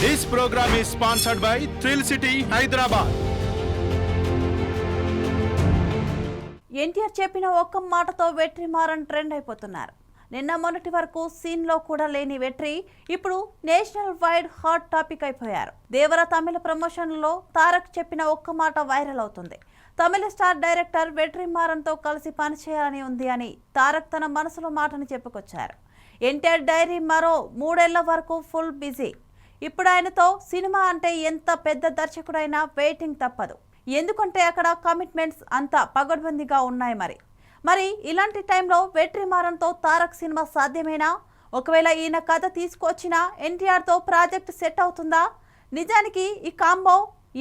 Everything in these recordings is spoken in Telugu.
This program is sponsored by Thrill City, Hyderabad. NTR చెప్పిన ఒక్క మాటతో వెట్రిమారన్ ట్రెండ్ అయిపోతున్నారు. నిన్న మొన్నటి వరకు సీన్ లో కూడా లేని వెట్రి ఇప్పుడు నేషనల్ వైడ్ హాట్ టాపిక్ అయిపోయారు. దేవర తమిళ ప్రమోషన్ లో తారక్ చెప్పిన ఒక్క మాట వైరల్ అవుతుంది. తమిళ స్టార్ డైరెక్టర్ వెట్రిమారన్ తో కలిసి పనిచేయాలని ఉంది అని తారక్ తన మనసులో మాటను చెప్పుకొచ్చారు. ఎన్టీఆర్ డైరీ మరో 3 ఏళ్ల వరకు ఫుల్ బిజీ. ఇప్పుడు ఆయనతో సినిమా అంటే ఎంత పెద్ద దర్శకుడైనా వెయిటింగ్ తప్పదు. ఎందుకంటే అక్కడ కమిట్మెంట్స్ అంతా పగడ్బందీగా ఉన్నాయి. మరి ఇలాంటి టైంలో వెట్రిమారన్తో తారక్ సినిమా సాధ్యమేనా? ఒకవేళ ఈయన కథ తీసుకొచ్చినా ఎన్టీఆర్తో ప్రాజెక్ట్ సెట్ అవుతుందా? నిజానికి ఈ కాంబో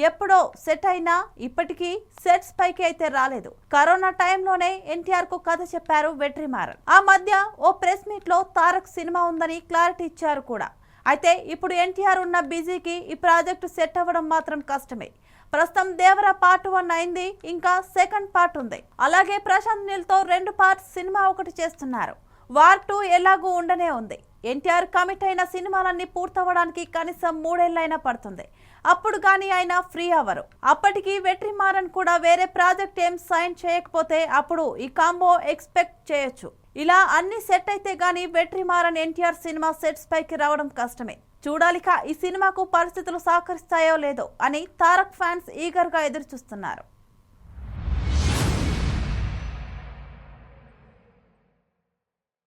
ఎప్పుడో సెట్ అయినా ఇప్పటికీ సెట్స్ పైకి అయితే రాలేదు. కరోనా టైంలోనే ఎన్టీఆర్ కు కథ చెప్పారు వెట్రిమారన్. ఆ మధ్య ఓ ప్రెస్ మీట్ లో తారక్ సినిమా ఉందని క్లారిటీ ఇచ్చారు కూడా. అయితే ఇప్పుడు ఎన్టీఆర్ ఉన్న బిజీకి ఈ ప్రాజెక్టు సెట్ అవ్వడం మాత్రం కష్టమే. ప్రస్తుతం దేవర పార్ట్ 1 అయింది, ఇంకా సెకండ్ పార్ట్ ఉంది. అలాగే ప్రశాంత్ నీల్ తో 2 పార్ట్స్ సినిమా ఒకటి చేస్తున్నారు. వార్ 2 ఎలాగూ ఉండనే ఉంది. ఎన్టీఆర్ కమిట్ అయిన సినిమాలన్నీ పూర్తవడానికి కనీసం 3 ఏళ్లైనా పడుతుంది. అప్పుడు కానీ ఆయన ఫ్రీ అవ్వరు. అప్పటికి వెట్రిమారన్ కూడా వేరే ప్రాజెక్ట్ ఏం సైన్ చేయకపోతే అప్పుడు ఈ కాంబో ఎక్స్పెక్ట్ చేయొచ్చు. ఇలా అన్ని సెట్ అయితే గానీ వెట్రిమారన్ ఎన్టీఆర్ సినిమా సెట్స్ పైకి రావడం కష్టమే. చూడాలిక ఈ సినిమాకు పరిస్థితులు సహకరిస్తాయో లేదో అని తారక్ ఫ్యాన్స్ ఈగర్ గా ఎదురు చూస్తున్నారు.